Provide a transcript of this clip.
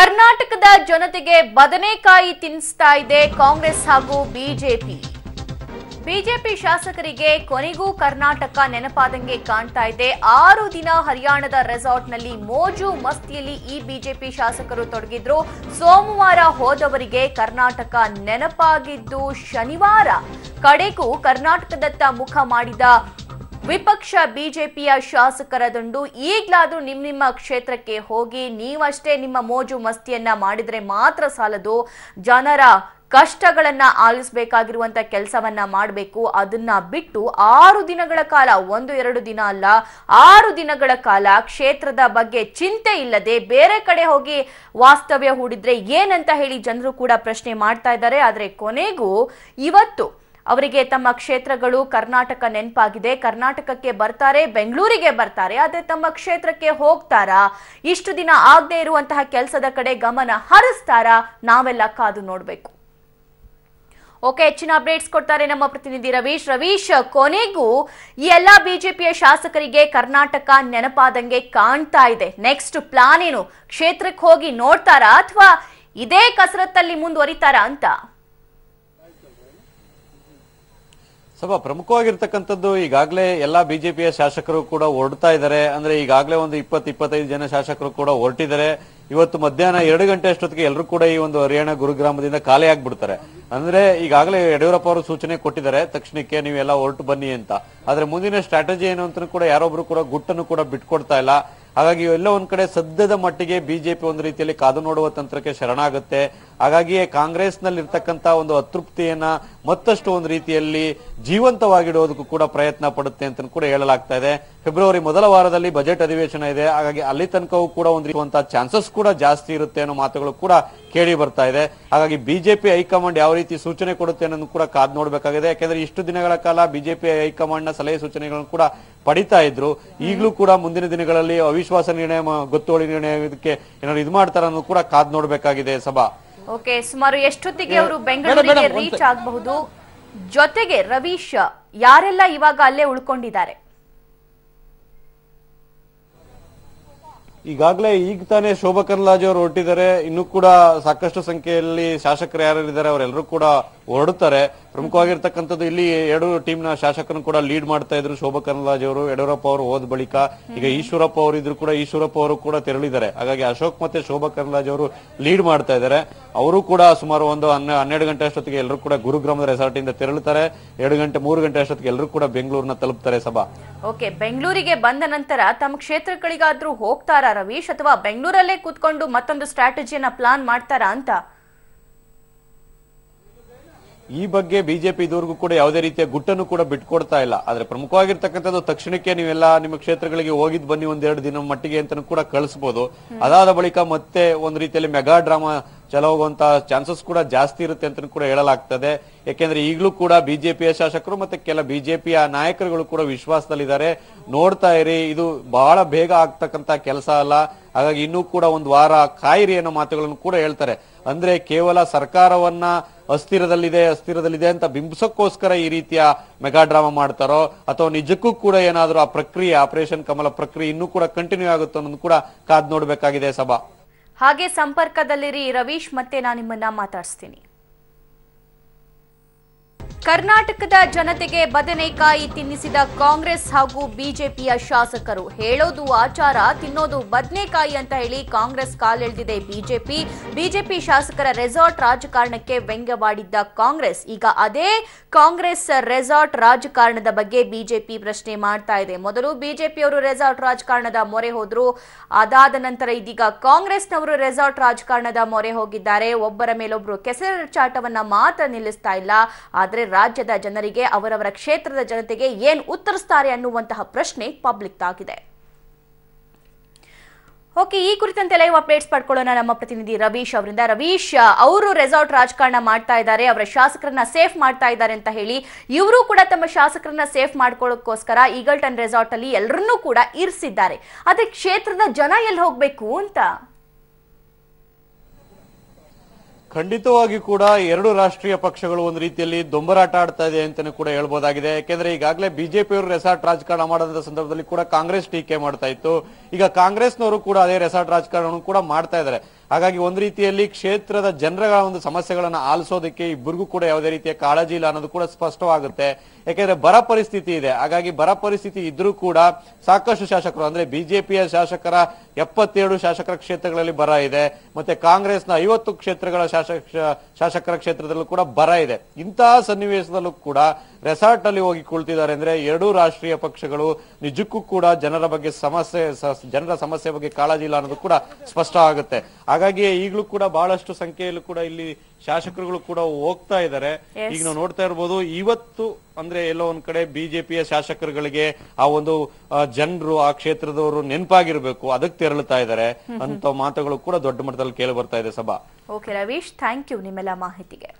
ಕರ್ನಾಟಕದ ಜನತೆಗೆ ಬದನೆಕಾಯಿ ತಿನ್ನಿಸ್ತಾ ಇದೆ ಕಾಂಗ್ರೆಸ್ ಹಾಗೂ ಬಿಜೆಪಿ. ಬಿಜೆಪಿ ಶಾಸಕರಿಗೆ ಕೊನೆಗೂ ಕರ್ನಾಟಕ ನೆನಪಾದಂಗೆ ಕಾಣ್ತಾ ಇದೆ. 6 ದಿನ ಹರಿಯಾಣದ ರೆಸಾರ್ಟ್ನಲ್ಲಿ ಮೋಜು ಮಸ್ತಿಯಲ್ಲಿ ಈ ಬಿಜೆಪಿ ಶಾಸಕರು ತೊಡಗಿದ್ರು. ಸೋಮವಾರ ಹೋದವರಿಗೆ ಕರ್ನಾಟಕ ನೆನಪಾಗಿದ್ದು ಶನಿವಾರ ಕಡೆಗೂ ಕರ್ನಾಟಕದತ್ತ ಮುಖ ಮಾಡಿದ ವಿಪಕ್ಷ ಬಿಜೆಪಿಯ ಶಾಸಕರ ದಂಡು. ಈಗ್ಲಾದ್ರೂ ನಿಮ್ಮ ಕ್ಷೇತ್ರಕ್ಕೆ ಹೋಗಿ ನೀವಷ್ಟೇ ನಿಮ್ಮ ಮೋಜು ಮಸ್ತಿಯನ್ನ ಮಾಡಿದ್ರೆ ಮಾತ್ರ ಸಾಲದು, ಜನರ ಕಷ್ಟಗಳನ್ನ ಆಲಿಸಬೇಕಾಗಿರುವಂತ ಕೆಲಸವನ್ನ ಮಾಡಬೇಕು. ಅದನ್ನ ಬಿಟ್ಟು 6 ದಿನಗಳ ಕಾಲ, 1-2 ದಿನ ಅಲ್ಲ 6 ದಿನಗಳ ಕಾಲ ಕ್ಷೇತ್ರದ ಬಗ್ಗೆ ಚಿಂತೆ ಇಲ್ಲದೆ ಬೇರೆ ಕಡೆ ಹೋಗಿ ವಾಸ್ತವ್ಯ ಹೂಡಿದ್ರೆ ಏನಂತ ಹೇಳಿ ಜನರು ಕೂಡ ಪ್ರಶ್ನೆ ಮಾಡ್ತಾ ಇದ್ದಾರೆ. ಆದ್ರೆ ಕೊನೆಗೂ ಇವತ್ತು ಅವರಿಗೆ ತಮ್ಮ ಕ್ಷೇತ್ರಗಳು ಕರ್ನಾಟಕ ನೆನಪಾಗಿದೆ. ಕರ್ನಾಟಕಕ್ಕೆ ಬರ್ತಾರೆ, ಬೆಂಗಳೂರಿಗೆ ಬರ್ತಾರೆ, ಆದ್ರೆ ತಮ್ಮ ಕ್ಷೇತ್ರಕ್ಕೆ ಹೋಗ್ತಾರಾ, ಇಷ್ಟು ದಿನ ಆಗದೆ ಇರುವಂತಹ ಕೆಲಸದ ಕಡೆ ಗಮನ ಹರಿಸ್ತಾರಾ, ನಾವೆಲ್ಲ ಕಾದು ನೋಡ್ಬೇಕು. ಓಕೆ, ಹೆಚ್ಚಿನ ಅಪ್ಡೇಟ್ಸ್ ಕೊಡ್ತಾರೆ ನಮ್ಮ ಪ್ರತಿನಿಧಿ ರವೀಶ್. ಕೊನೆಗೂ ಈ ಎಲ್ಲಾ ಬಿಜೆಪಿಯ ಶಾಸಕರಿಗೆ ಕರ್ನಾಟಕ ನೆನಪಾದಂಗೆ ಕಾಣ್ತಾ ಇದೆ. ನೆಕ್ಸ್ಟ್ ಪ್ಲಾನ್ ಏನು? ಕ್ಷೇತ್ರಕ್ಕೆ ಹೋಗಿ ನೋಡ್ತಾರಾ ಅಥವಾ ಇದೇ ಕಸರತ್ತಲ್ಲಿ ಮುಂದುವರಿತಾರಾ ಅಂತ? ಸಭಾ ಪ್ರಮುಖವಾಗಿರ್ತಕ್ಕಂಥದ್ದು ಈಗಾಗಲೇ ಎಲ್ಲಾ ಬಿಜೆಪಿಯ ಶಾಸಕರು ಕೂಡ ಹೊರಡ್ತಾ ಇದ್ದಾರೆ. ಅಂದ್ರೆ ಈಗಾಗಲೇ ಒಂದು 20-25 ಜನ ಶಾಸಕರು ಕೂಡ ಹೊರಟಿದ್ದಾರೆ. ಇವತ್ತು ಮಧ್ಯಾಹ್ನ 2 ಗಂಟೆ ಅಷ್ಟೊತ್ತಿಗೆ ಎಲ್ಲರೂ ಕೂಡ ಈ ಒಂದು ಹರಿಯಾಣ ಗುರುಗ್ರಾಮದಿಂದ ಖಾಲಿ ಆಗ್ಬಿಡ್ತಾರೆ. ಅಂದ್ರೆ ಈಗಾಗಲೇ ಯಡಿಯೂರಪ್ಪ ಅವರು ಸೂಚನೆ ಕೊಟ್ಟಿದ್ದಾರೆ, ತಕ್ಷಣಕ್ಕೆ ನೀವೆಲ್ಲ ಹೊರಟು ಬನ್ನಿ ಅಂತ. ಆದ್ರೆ ಮುಂದಿನ ಸ್ಟ್ರಾಟಜಿ ಏನು ಅಂತ ಕೂಡ ಯಾರೊಬ್ರು ಕೂಡ ಗುಟ್ಟನ್ನು ಕೂಡ ಬಿಟ್ಕೊಡ್ತಾ ಇಲ್ಲ. ಹಾಗಾಗಿ ಎಲ್ಲ ಒಂದ್ ಕಡೆ ಸದ್ಯದ ಮಟ್ಟಿಗೆ ಬಿಜೆಪಿ ಒಂದು ರೀತಿಯಲ್ಲಿ ಕಾದು ನೋಡುವ ತಂತ್ರಕ್ಕೆ ಶರಣಾಗುತ್ತೆ. ಹಾಗಾಗಿಯೇ ಕಾಂಗ್ರೆಸ್ ನಲ್ಲಿ ಇರ್ತಕ್ಕಂತ ಒಂದು ಅತೃಪ್ತಿಯನ್ನ ಮತ್ತಷ್ಟು ಒಂದು ರೀತಿಯಲ್ಲಿ ಜೀವಂತವಾಗಿಡೋದಕ್ಕೂ ಕೂಡ ಪ್ರಯತ್ನ ಪಡುತ್ತೆ ಅಂತ ಕೂಡ ಹೇಳಲಾಗ್ತಾ ಇದೆ. ಫೆಬ್ರವರಿ ಮೊದಲ ವಾರದಲ್ಲಿ ಬಜೆಟ್ ಅಧಿವೇಶನ ಇದೆ. ಹಾಗಾಗಿ ಅಲ್ಲಿ ತನಕವೂ ಕೂಡ ಒಂದು ಚಾನ್ಸಸ್ ಕೂಡ ಜಾಸ್ತಿ ಇರುತ್ತೆ ಅನ್ನೋ ಮಾತುಗಳು ಕೂಡ ಕೇಳಿ ಬರ್ತಾ ಇದೆ. ಹಾಗಾಗಿ ಬಿಜೆಪಿ ಹೈಕಮಾಂಡ್ ಯಾವ ರೀತಿ ಸೂಚನೆ ಕೊಡುತ್ತೆ ಅನ್ನೋದು ಕೂಡ ಕಾದ್ ನೋಡ್ಬೇಕಾಗಿದೆ. ಯಾಕಂದ್ರೆ ಇಷ್ಟು ದಿನಗಳ ಕಾಲ ಬಿಜೆಪಿ ಹೈಕಮಾಂಡ್ ನ ಸಲಹೆ ಸೂಚನೆಗಳನ್ನು ಕೂಡ ಪಡಿತಾ ಇದ್ರು. ಈಗಲೂ ಕೂಡ ಮುಂದಿನ ದಿನಗಳಲ್ಲಿ ಅವಿಶ್ವಾಸ ನಿರ್ಣಯ, ಗೊತ್ತುವಳಿ ನಿರ್ಣಯಕ್ಕೆ ಏನಾದ್ರು ಇದು ಮಾಡ್ತಾರ ಅನ್ನೋದು ಕೂಡ ಕಾದ್ ನೋಡ್ಬೇಕಾಗಿದೆ. ಸಭಾ ಓಕೆ, ಸುಮಾರು ಎಷ್ಟೊತ್ತಿಗೆ ಅವರು ಬೆಂಗಳೂರಿಗೆ ರೀಚ್ ಆಗಬಹುದು? ಜೊತೆಗೆ ರವೀಶ್, ಯಾರೆಲ್ಲ ಇವಾಗ ಅಲ್ಲೇ ಉಳ್ಕೊಂಡಿದ್ದಾರೆ? ಈಗಾಗಲೇ ಈಗ ತಾನೇ ಶೋಭಾ ಕರಂದ್ಲಾಜೆ ಅವರು ಹೊರಟಿದ್ದಾರೆ. ಇನ್ನು ಕೂಡ ಸಾಕಷ್ಟು ಸಂಖ್ಯೆಯಲ್ಲಿ ಶಾಸಕರು ಯಾರಿದ್ದಾರೆ ಅವರೆಲ್ಲರೂ ಕೂಡ ಹೊರಡುತ್ತಾರೆ. ಪ್ರಮುಖವಾಗಿರ್ತಕ್ಕಂಥದ್ದು ಇಲ್ಲಿ 2 ಟೀಮ್ ನ ಶಾಸಕರನ್ನು ಕೂಡ ಲೀಡ್ ಮಾಡ್ತಾ ಇದ್ರು ಶೋಭಾ ಕರಂದ್ಲಾಜೆ ಅವರು. ಯಡಿಯೂರಪ್ಪ ಅವರು ಹೋದ ಬಳಿಕ ಈಗ ಈಶ್ವರಪ್ಪ ಅವರು ಇದ್ರು ಕೂಡ ಈಶ್ವರಪ್ಪ ಅವರು ಕೂಡ ತೆರಳಿದ್ದಾರೆ. ಹಾಗಾಗಿ ಅಶೋಕ್ ಮತ್ತೆ ಶೋಭಾ ಕರಂದ್ಲಾಜೆ ಅವರು ಲೀಡ್ ಮಾಡ್ತಾ ಇದ್ದಾರೆ. ಅವರು ಕೂಡ ಸುಮಾರು ಒಂದು 12 ಗಂಟೆ ಅಷ್ಟೊತ್ತಿಗೆ ಎಲ್ಲರೂ ಕೂಡ ಗುರುಗ್ರಾಮದ ರೆಸಾರ್ಟ್ ಇಂದ ತೆರಳುತ್ತಾರೆ. 3 ಗಂಟೆ ಅಷ್ಟೊತ್ತಿಗೆ ಎಲ್ಲರೂ ಕೂಡ ಬೆಂಗಳೂರಿನ ತಲುಪ್ತಾರೆ. ಸಭಾ ಓಕೆ, ಬೆಂಗಳೂರಿಗೆ ಬಂದ ನಂತರ ತಮ್ಮ ಕ್ಷೇತ್ರಗಳಿಗಾದ್ರೂ ಹೋಗ್ತಾರಾ ರವೀಶ್, ಅಥವಾ ಬೆಂಗಳೂರಲ್ಲೇ ಕೂತ್ಕೊಂಡು ಮತ್ತೊಂದು ಸ್ಟ್ರಾಟಜಿಯನ್ನ ಪ್ಲಾನ್ ಮಾಡ್ತಾರಾ ಅಂತ? ಈ ಬಗ್ಗೆ ಬಿಜೆಪಿ ಇದುವರೆಗೂ ಕೂಡ ಯಾವುದೇ ರೀತಿಯ ಗುಟ್ಟನ್ನು ಕೂಡ ಬಿಟ್ಕೊಡ್ತಾ ಇಲ್ಲ. ಆದ್ರೆ ಪ್ರಮುಖವಾಗಿರ್ತಕ್ಕಂಥದ್ದು ತಕ್ಷಣಕ್ಕೆ ನೀವೆಲ್ಲ ನಿಮ್ಮ ಕ್ಷೇತ್ರಗಳಿಗೆ ಹೋಗಿದ್ ಬನ್ನಿ 1-2 ದಿನ ಮಟ್ಟಿಗೆ ಅಂತ ಕೂಡ ಕಳಿಸಬಹುದು. ಅದಾದ ಬಳಿಕ ಮತ್ತೆ ಒಂದು ರೀತಿಯಲ್ಲಿ ಮೆಗಾ ಡ್ರಾಮಾ ಚಲೋಗುವಂತ ಚಾನ್ಸಸ್ ಕೂಡ ಜಾಸ್ತಿ ಇರುತ್ತೆ ಅಂತ ಕೂಡ ಹೇಳಲಾಗ್ತದೆ. ಯಾಕೆಂದ್ರೆ ಈಗಲೂ ಕೂಡ ಬಿಜೆಪಿಯ ಶಾಸಕರು ಮತ್ತೆ ಕೆಲ ಬಿಜೆಪಿಯ ನಾಯಕರುಗಳು ಕೂಡ ವಿಶ್ವಾಸದಲ್ಲಿದ್ದಾರೆ. ನೋಡ್ತಾ ಇರಿ, ಇದು ಬಹಳ ಬೇಗ ಆಗ್ತಕ್ಕಂತ ಕೆಲಸ ಅಲ್ಲ. ಹಾಗಾಗಿ ಇನ್ನೂ ಕೂಡ 1 ವಾರ ಕಾಯಿರಿ ಅನ್ನೋ ಮಾತುಗಳನ್ನು ಕೂಡ ಹೇಳ್ತಾರೆ. ಅಂದ್ರೆ ಕೇವಲ ಸರ್ಕಾರವನ್ನ ಅಸ್ಥಿರದಲ್ಲಿದೆ ಅಂತ ಬಿಂಬಿಸೋಕ್ಕೋಸ್ಕರ ಈ ರೀತಿಯ ಮೆಗಾ ಡ್ರಾಮಾ ಮಾಡ್ತಾರೋ ಅಥವಾ ನಿಜಕ್ಕೂ ಕೂಡ ಏನಾದ್ರೂ ಆ ಪ್ರಕ್ರಿಯೆ, ಆಪರೇಷನ್ ಕಮಲ ಪ್ರಕ್ರಿಯೆ ಇನ್ನೂ ಕೂಡ ಕಂಟಿನ್ಯೂ ಆಗುತ್ತೋ ಅನ್ನೋದು ಕೂಡ ಕಾದ್ ನೋಡ್ಬೇಕಾಗಿದೆ. ಸಭಾ ಹಾಗೆ ಸಂಪರ್ಕದಲ್ಲಿರಿ ರವೀಶ್, ಮತ್ತೆ ನಾನು ನಿಮ್ಮನ್ನ ಮಾತಾಡಿಸ್ತೀನಿ. ಕರ್ನಾಟಕದ ಜನತೆಗೆ ಬದನೆಕಾಯಿ ತಿನ್ನಿಸಿದ ಕಾಂಗ್ರೆಸ್ ಹಾಗೂ ಬಿಜೆಪಿಯ ಶಾಸಕರು. ಹೇಳೋದು ಆಚಾರ, ತಿನ್ನೋದು ಬದನೆಕಾಯಿ ಅಂತ ಹೇಳಿ ಕಾಂಗ್ರೆಸ್ ಕಾಲೆಳೆದಿದೆ ಬಿಜೆಪಿ ಶಾಸಕರ ರೆಸಾರ್ಟ್ ರಾಜಕಾರಣಕ್ಕೆ ವ್ಯಂಗ್ಯವಾಡಿದ್ದ ಕಾಂಗ್ರೆಸ್ ಈಗ ಅದೇ ಕಾಂಗ್ರೆಸ್ ರೆಸಾರ್ಟ್ ರಾಜಕಾರಣದ ಬಗ್ಗೆ ಬಿಜೆಪಿ ಪ್ರಶ್ನೆ ಮಾಡ್ತಾ ಇದೆ. ಮೊದಲು ಬಿಜೆಪಿಯವರು ರೆಸಾರ್ಟ್ ರಾಜಕಾರಣದ ಮೊರೆ ಹೋದ್ರು. ಅದಾದ ನಂತರ ಇದೀಗ ಕಾಂಗ್ರೆಸ್ನವರು ರೆಸಾರ್ಟ್ ರಾಜಕಾರಣದ ಮೊರೆ ಹೋಗಿದ್ದಾರೆ. ಒಬ್ಬರ ಮೇಲೊಬ್ರು ಕೆಸರಾಟವನ್ನ ಮಾತ್ರ ನಿಲ್ಲಿಸ್ತಾ ಇಲ್ಲ. ಆದ್ರೆ ರಾಜ್ಯದ ಜನರಿಗೆ, ಅವರವರ ಕ್ಷೇತ್ರದ ಜನತೆಗೆ ಏನ್ ಉತ್ತರಿಸ್ತಾರೆ ಅನ್ನುವಂತಹ ಪ್ರಶ್ನೆ ಪಬ್ಲಿಕ್ ಆಗಿದೆ. ಓಕೆ, ಈ ಕುರಿತಂತೆ ಲೈವ್ ಅಪ್ಡೇಟ್ಸ್ ಪಡ್ಕೊಳ್ಳೋಣ ನಮ್ಮ ಪ್ರತಿನಿಧಿ ರವೀಶ್ ಅವರಿಂದ. ರವೀಶ್, ಅವರು ರೆಸಾರ್ಟ್ ರಾಜಕಾರಣ ಮಾಡ್ತಾ ಇದ್ದಾರೆ, ಅವರ ಶಾಸಕರನ್ನ ಸೇಫ್ ಮಾಡ್ತಾ ಇದ್ದಾರೆ ಅಂತ ಹೇಳಿ ಇವರು ಕೂಡ ತಮ್ಮ ಶಾಸಕರನ್ನ ಸೇಫ್ ಮಾಡ್ಕೊಳ್ಳೋಕ್ಕೋಸ್ಕರ ಈಗಲ್ಟನ್ ರೆಸಾರ್ಟ್ ಅಲ್ಲಿ ಎಲ್ಲರನ್ನೂ ಕೂಡ ಇರಿಸಿದ್ದಾರೆ. ಆದ್ರೆ ಕ್ಷೇತ್ರದ ಜನ ಎಲ್ಲಿ ಹೋಗ್ಬೇಕು ಅಂತ? ಖಂಡಿತವಾಗಿ ಕೂಡ 2 ರಾಷ್ಟ್ರೀಯ ಪಕ್ಷಗಳು ಒಂದು ರೀತಿಯಲ್ಲಿ ದೊಂಬರಾಟ ಆಡ್ತಾ ಇದೆ ಅಂತಾನೆ ಕೂಡ ಹೇಳ್ಬೋದಾಗಿದೆ. ಯಾಕೆಂದ್ರೆ ಈಗಾಗಲೇ ಬಿಜೆಪಿಯವರು ರೆಸಾರ್ಟ್ ರಾಜಕಾರಣ ಮಾಡೋದ್ರ ಸಂದರ್ಭದಲ್ಲಿ ಕೂಡ ಕಾಂಗ್ರೆಸ್ ಟೀಕೆ ಮಾಡ್ತಾ ಇತ್ತು. ಈಗ ಕಾಂಗ್ರೆಸ್ನವರು ಕೂಡ ಅದೇ ರೆಸಾರ್ಟ್ ರಾಜಕಾರಣ ಕೂಡ ಮಾಡ್ತಾ ಇದ್ದಾರೆ. ಹಾಗಾಗಿ ಒಂದ್ ರೀತಿಯಲ್ಲಿ ಕ್ಷೇತ್ರದ ಜನರ ಒಂದು ಸಮಸ್ಯೆಗಳನ್ನ ಆಲಿಸೋದಕ್ಕೆ ಇಬ್ಬರಿಗೂ ಕೂಡ ಯಾವುದೇ ರೀತಿಯ ಕಾಳಜಿ ಇಲ್ಲ ಅನ್ನೋದು ಕೂಡ ಸ್ಪಷ್ಟವಾಗುತ್ತೆ. ಯಾಕೆಂದ್ರೆ ಬರ ಪರಿಸ್ಥಿತಿ ಇದೆ. ಹಾಗಾಗಿ ಬರ ಪರಿಸ್ಥಿತಿ ಇದ್ರೂ ಕೂಡ ಸಾಕಷ್ಟು ಶಾಸಕರು ಅಂದ್ರೆ ಬಿಜೆಪಿಯ ಶಾಸಕರ 77 ಶಾಸಕರ ಕ್ಷೇತ್ರಗಳಲ್ಲಿ ಬರ ಇದೆ, ಮತ್ತೆ ಕಾಂಗ್ರೆಸ್ನ 50 ಕ್ಷೇತ್ರಗಳ ಶಾಸಕರ ಕ್ಷೇತ್ರದಲ್ಲೂ ಕೂಡ ಬರ ಇದೆ. ಇಂತಹ ಸನ್ನಿವೇಶದಲ್ಲೂ ಕೂಡ ರೆಸಾರ್ಟ್ ಅಲ್ಲಿ ಹೋಗಿ ಕುಳಿತಿದ್ದಾರೆ ಅಂದ್ರೆ ಎರಡೂ ರಾಷ್ಟ್ರೀಯ ಪಕ್ಷಗಳು ನಿಜಕ್ಕೂ ಕೂಡ ಜನರ ಸಮಸ್ಯೆ ಬಗ್ಗೆ ಕಾಳಜಿ ಇಲ್ಲ ಅನ್ನೋದು ಕೂಡ ಸ್ಪಷ್ಟ ಆಗುತ್ತೆ. ಹಾಗಾಗಿ ಈಗಲೂ ಕೂಡ ಬಹಳಷ್ಟು ಸಂಖ್ಯೆಯಲ್ಲೂ ಕೂಡ ಇಲ್ಲಿ ಶಾಸಕರುಗಳು ಕೂಡ ಹೋಗ್ತಾ ಇದ್ದಾರೆ. ಈಗ ನಾವು ನೋಡ್ತಾ ಇರ್ಬೋದು, ಇವತ್ತು ಅಂದ್ರೆ ಎಲ್ಲೋ ಒಂದ್ ಕಡೆ ಬಿಜೆಪಿಯ ಶಾಸಕರುಗಳಿಗೆ ಆ ಒಂದು ಜನರು ಆ ಕ್ಷೇತ್ರದವರು ನೆನಪಾಗಿರ್ಬೇಕು, ಅದಕ್ಕೆ ತೆರಳುತ್ತಾ ಇದ್ದಾರೆ ಅಂತ ಮಾತುಗಳು ಕೂಡ ದೊಡ್ಡ ಮಟ್ಟದಲ್ಲಿ ಕೇಳಿ ಬರ್ತಾ ಇದೆ. ಸಭಾ. ಓಕೆ ರವೀಶ್, ಥ್ಯಾಂಕ್ ಯು ನಿಮ್ಮೆಲ್ಲ ಮಾಹಿತಿಗೆ.